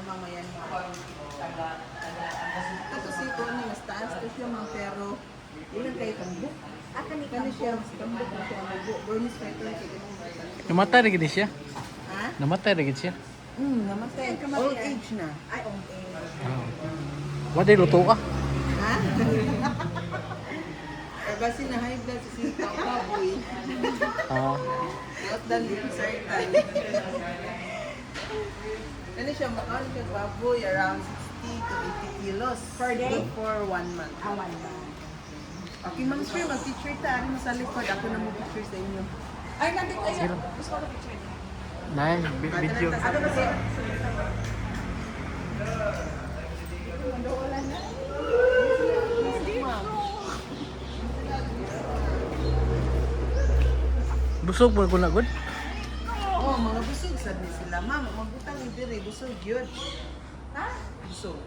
mamayan mo. Tapos ito, mas taas to siya mga pero ilan kayo kambuk? Kani siya, kambuk na siya, Burmese fighter. Namatay rin gini siya. Ha? Namatay rin siya. Namatay. Old age na. Ay, okay. Wala luto ka. Ha? Kasi na high blood si Kapoy. Not done with certain. Ano siya, makano siya baboy around 60 to 80 kilos. Per day? For 1 month. Awan ba? Okay, Ma'am Sir, mag-picture ta. Ano sa likod? Ako na mag-picture sa inyo. Ay, natin kayo. Gusto ko na picture niya. Nay, video. Ano ba siya? Busog mo ko na gud. Oh, mga busog sabi sila. Ma'am, magbutang yung dire. Busog yun. Ha? Busog.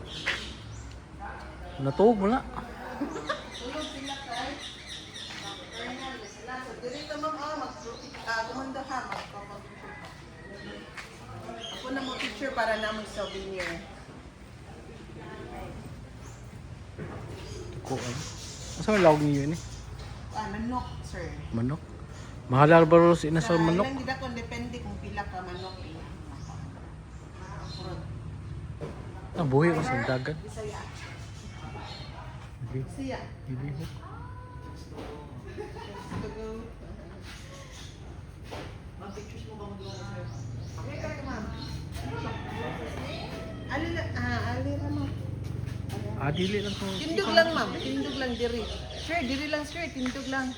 Natuog mo na. Tulog sila kay. So, dire ka ma'am, kumanda ha. Ako na mo picture para na mag-souvenir. Ko ay. Asa may lawag niyo ni? Manok, sir. Manok. Mahal ba ro si inasal manok? Ilang gida kung depende kung pila ka manok. Ang buhi ko sa dagat. Bisaya. Hindi. Siya. Hindi ko. Mag-pictures mo ba mo doon, sir? Okay, kaya ma'am. Alira mo. Dili lang ko. Tindog lang, ma'am. Tindog lang, diri. Sir, diri lang, sir. Tindog lang.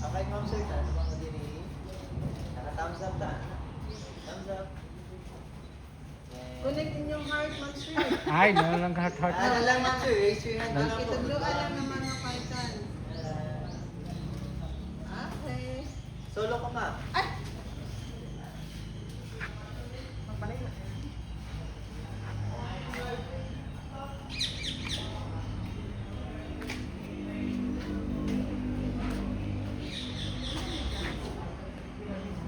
Okay, ma'am sir, taas ba mo din eh? Naka-thumbs up ta? Thumbs up. Connect in yung heart, ma'am, sir. Ay, lang heart. Ano lang ma'am sir, raise your hand na lang po. Itagluan lang naman ng kaitan. Okay. Solo ko ma'am. Ay!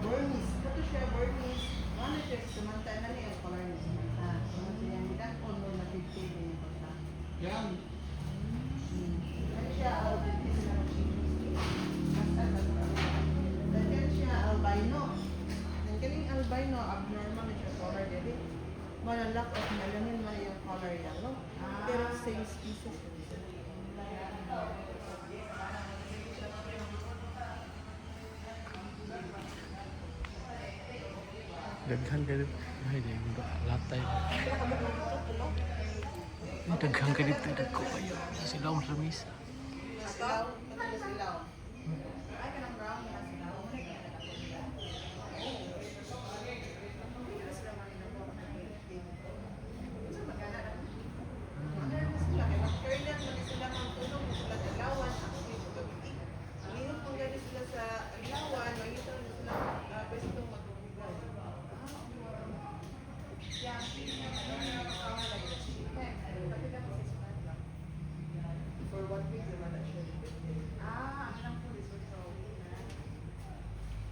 Burmese. Ito siya, Burmese. Ano siya, samantala na niya, color niya samantala. Ano siya, hindi na kung ano natitip niya pa siya. Yan. Ano siya, Dahil siya, albino. Ang kaling albino, abnormal na siya color dili. Wala lack of melanin man yung color yellow. Pero same species. Daghan ka dito. Ay, di mo latay. Daghan ka dito. Dagko kayo. Sila ang ramis. Silaw, ano silaw? For 1 week, naman na siya.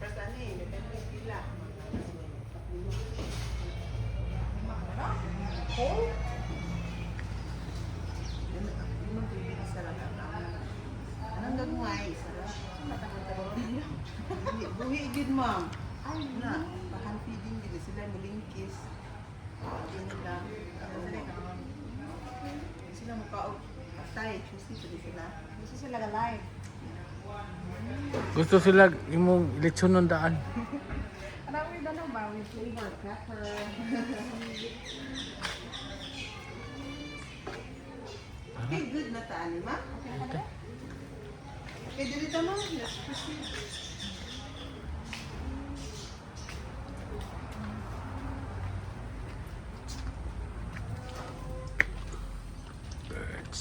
Kasi ano eh, depende sila. Yun ang pili sa lahat. Anong gagmay? Buhi din, ma'am. Ay, na. Bahan feeding din sila, mulingkis. Yun lang. Sila mukha patay, juicy sila. Gusto sila live. Gusto sila imong lechon ng daan. Ano we don't know ba? We flavor pepper. Okay, good na taan, ma? Okay. Okay, dito mo. Let's proceed.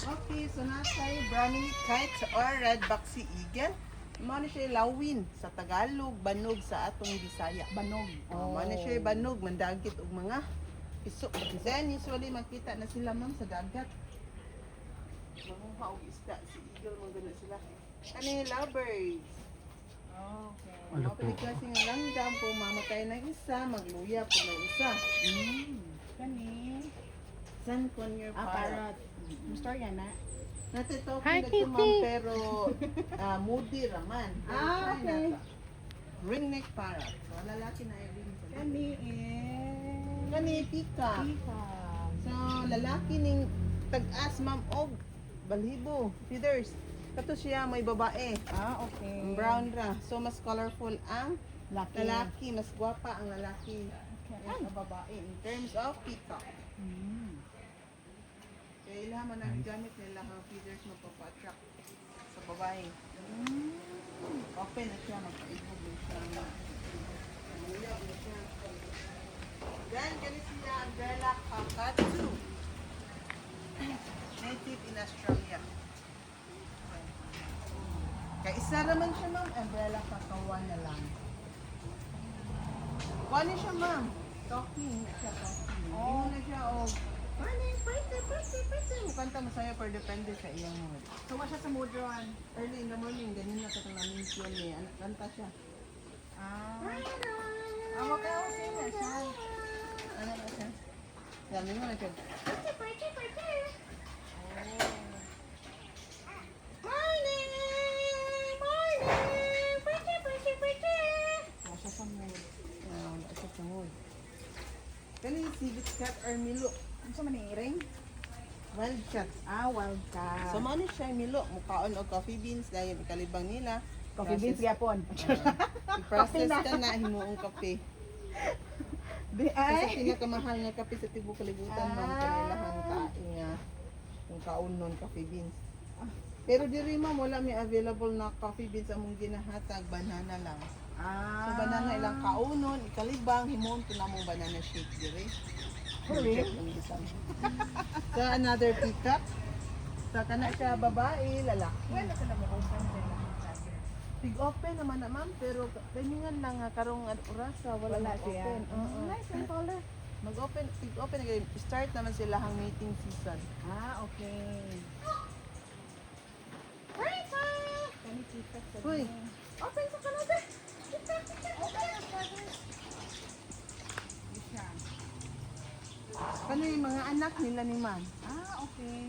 Okay, so nasa brownie kite or red boxy eagle. Mano siya lawin sa Tagalog, banog sa atong Bisaya. Banog. Oh, mano siya banog, mandagit og mga Piso. Then usually magkita na sila ma'am sa dagat. Manguha og isda. Si Eagle mong gano'n sila. Kani lovebirds. Okay. Ano Mga po? pilikasi nga langgam po, mamatay ng isa, magluya po ng isa. Kani. Sun conure parrot. Parrot. Gusto yan na? Natitokong Hi, na ito Kitty. ma'am, pero moody raman. Okay. Ringneck parrot. So, lalaki na yung ring. Kani is... Kani, peacock. Peacock. So, lalaki ning tag-as ma'am og balhibo, feathers. Kato siya may babae. Okay. Brown ra. So, mas colorful ang Laki. lalaki. Mas gwapa ang lalaki. Okay. Yan, ang babae. In terms of peacock. Kaya ilang man ang gamit nila ang feathers magpapa-attract sa babae. Open na siya, magpaibog na siya. Namuyag na siya. Then, ganit sila ang umbrella cockatoo. Native in Australia. Kaya isa naman siya ma'am, umbrella kakawan na lang. Wani siya ma'am. Talking na siya, talking. Hindi mo na siya, morning, pwede. Mukanta masaya pero depende sa iyang mood. So, siya sa Mudron. Early in the morning, ganyan na katang namin siya niya. Kanta siya. Amo ka ako sila siya. Ano na siya? Dami mo na siya. Siya sa mood. Wala siya sa mood. Kani civet cat or milo. Ano sa maniring? Wild cat. Wild cat. So, mo siya milo. Mukhaon o coffee beans dahil ikalibang nila. Coffee beans yapon. I-process ka na, himuong kape. Di Kasi ay. pinakamahal nga kape sa tibuok kalibutan ma'am kanilang kain nga yung kaunon coffee beans. Pero diri ma'am wala may available na coffee beans among ginahatag, banana lang. So banana ilang kaunon, ikalibang himon to namong banana shake diri. Really? So another peacock. So kana siya babae, lalaki. Wala ka na mo open sa Big open naman na ma'am, pero timingan lang nga karong orasa wala, Wala mag siya. open. Nice ang color. Mag-open, big open again. Start naman sila ang mating season. Okay. Kani peacock sa Uy. green. Open sa Canada. Siya. Kano yung mga anak nila ni man? Okay.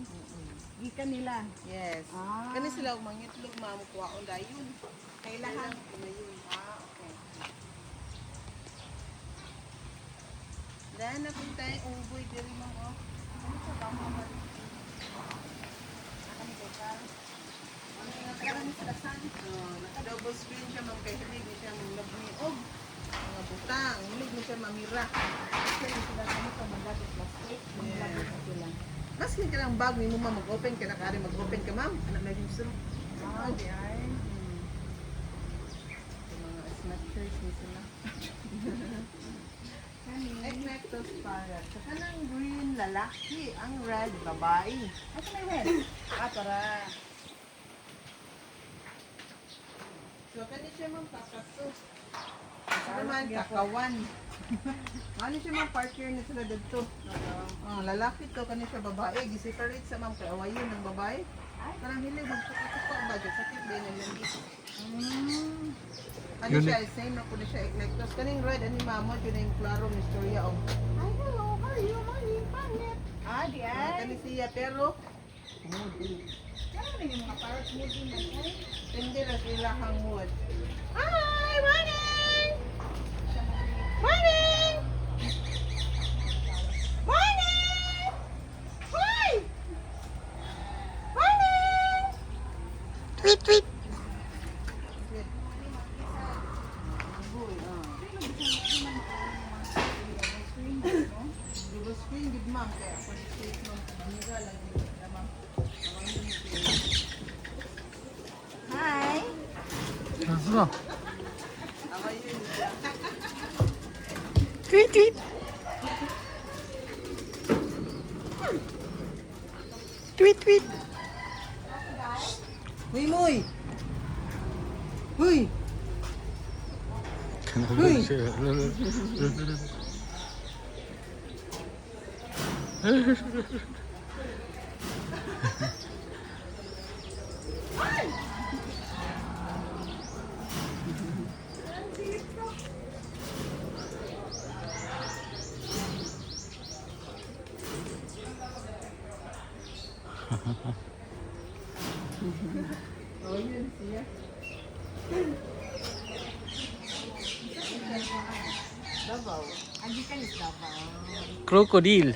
Gikan nila. Yes. Kani sila og mangitlog mamukuhaon dayon. Kailangan na yun. Okay. Dahil napunta yung unggoy diri mo oh. Ano sa bama ba? Ano ba ka? Ano nga karon sa kasan? Naka-double screen siya ma'am kay hindi siya nagniog. Mga butang, hindi mo siya mamira. Kasi sila kami sa mga plastic. Mga sila. Maskin ka ng bag, mo ma'am mag-open ka na kari mag-open ka ma'am. Anak na gusto. Di ay. Yung mga snatchers ni sila. Eclectus parrot. Sa kanang green lalaki, ang red babae. Asa may red? Para. So kani siya ma'am kakaso. Sa naman kakawan. Ano siya ma'am partner na sila dito. Lalaki to kani siya babae. Gi-separate sa ma'am kay awayon ng babae. Parang hilig magsuka-suka ba dyan. Sakit din ang landi. Ano Yun siya, same na po na siya eclectus. Kaning red ani mamo, yun na yung klaro ng istorya of Hello, how are you? Morning, pangit. Di ay. kani siya pero Ano rin yung mga parrot mo din na ay? hindi na sila hang mood. Hi, morning! Morning! Morning! Hi! Morning! Tweet, tweet. Double screen gid ma'am kaya ako ni Kate ma'am bira lang yun na ma'am. Hi! Ano? Ako yun siya. Tweet, tweet. Tweet, tweet. Huy Moy! Huy! Oh, yun siya. Davao. Agi ka ni Davao. Crocodile.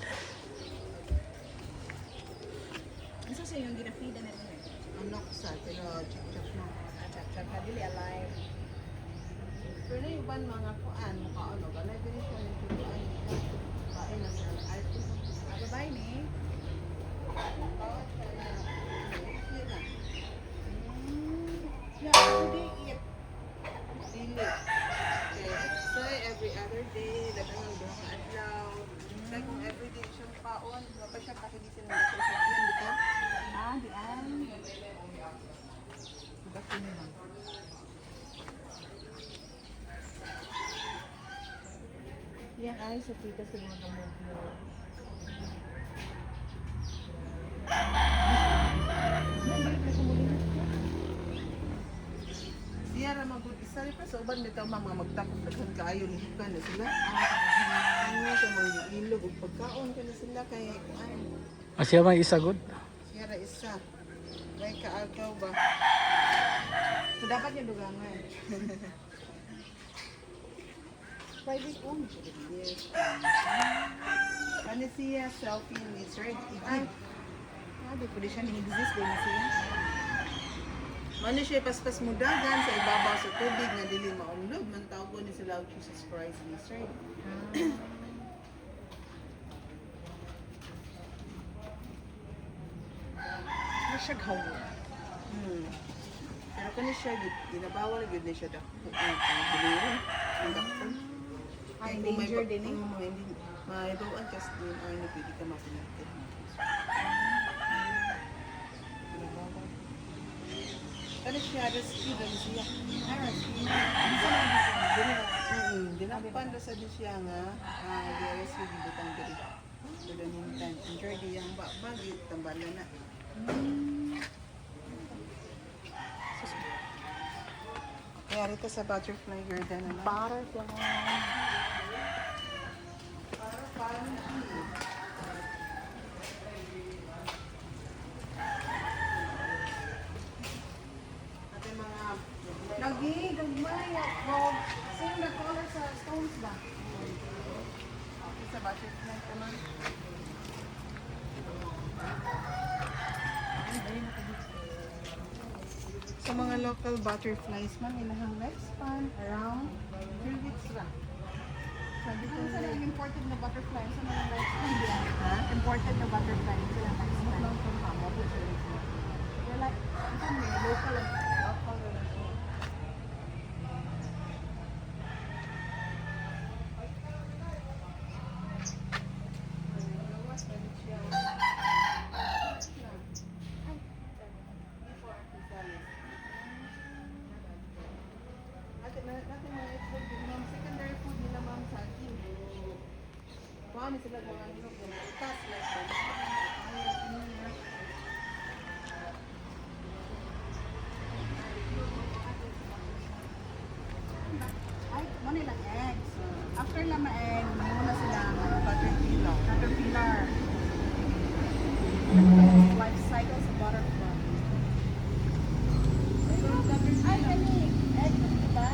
Isa sa yung ginafida na rin. Ano ko sa, pero chak-chak mo. Chak-chak ka dili alive. Pero na iban mga kuan, mukha ano, balay din siya yung kuan. Kain na siya. Aga bye ni. Bawat siya na. Yun na. Yeah, today eat. Dili. So, every other day, dagang ang duha ka adlaw. Kaya kung everyday siyang paon, mapa siya kakigisin mo sa sakyan, di ba? Ah, di an. Bakit naman? Yan ay sa pita sa mga gamot mo. Siya ra magud isa rin pa sa uban nito mga magtapos daghan kaayo ni hikan na sila. Ano sa mga ilog ug pagkaon ka na sila kay kuan. Asya may isa good. Siya ra isa. May kaagaw ba? So dapat yung dugangan. Private own. Yes. Ano siya selfie ni Sir? Ay. Di pwede siya ni-exist din na siya. Ano siya paspas mo dagan sa ibabaw sa tubig nga dili maunlog man tawag ko ni sila og Jesus Christ ni Sir. Ano siya gawo? Pero kani siya ginabawal gyud ni siya dako ang biliro. Ang dako. Ay, danger din eh. Hindi maibawan kas din ay na pwede ka mapinatid. Kani siya rescue din siya. Ay, rescue. Dinapan ra sa di siya nga rescue din butang diri. Dadanintan. Enjoy di yang bagi tambalan na. Kaya rito sa butterfly garden na lang. Butterfly. Ate mga Lagi, gagmay. Same na color sa stones ba? sa butterfly ka man. Sa mga local butterflies man, ilang lifespan around 3 weeks lang. Sabi ko, Ano sa lang imported na butterfly? Sa mga lifespan diyan? ha? Imported na butterfly. Sa lang lifespan. Long from hamo, but sa ito. They're like, ito may local lang. Local lang siya. Lawas, balik siya. Natin mga export din, ma'am. Secondary food nila, ma'am, sa akin. Kuha ni sila mga ano, tas like Ay, ano lang eggs. After lang ma-egg, muna sila Caterpillar. caterpillar. Life cycle sa butterfly. Ay, kani. Egg, diba?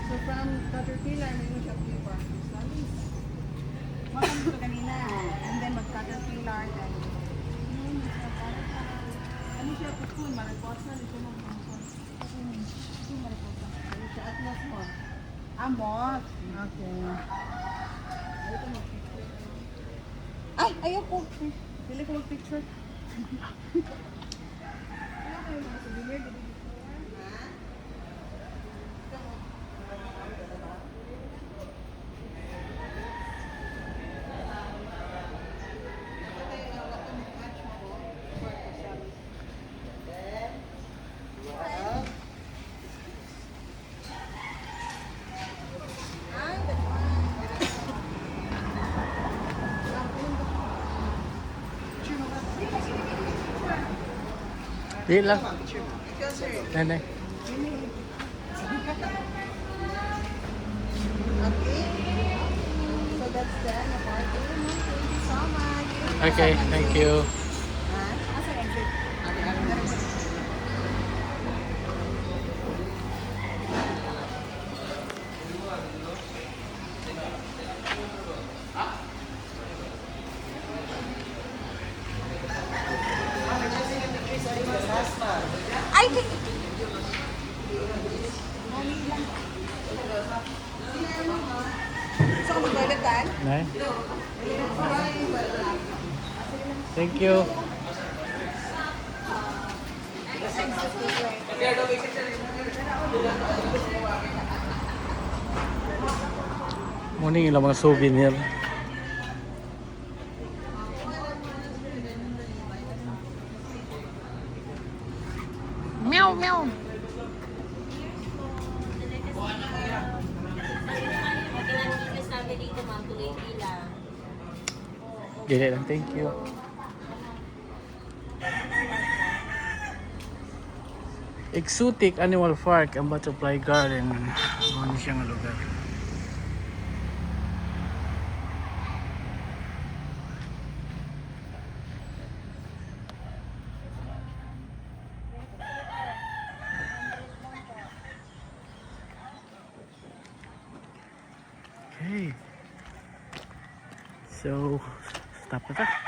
So from Caterpillar, mayroon siya pupa. Salis. Makam ito kanina. And then mag-caterpillar. Then, Ano siya kukun? Mariposa? Ano siya mga Ano siya atlas mo? amot. Okay. Ito mo picture. Ay, ayoko. Pili ko mag-picture. Ano kayo mga souvenir? Ha? Ito mo. Di lang. Ikaw, sir. Nanay. Okay. So that's the end of our day. Thank you so much. Okay, thank you. Ha? Asa exit? Ay, di. So, mag-toilet tayo? Nay. Thank you. Morning ilang mga souvenir. Meow meow. Sabi dito, ma'am, tuloy pila. Dili lang, thank you. Exotic Animal Park ang Butterfly Garden. Ano siya nga lugar. Okay. So, stop na ta.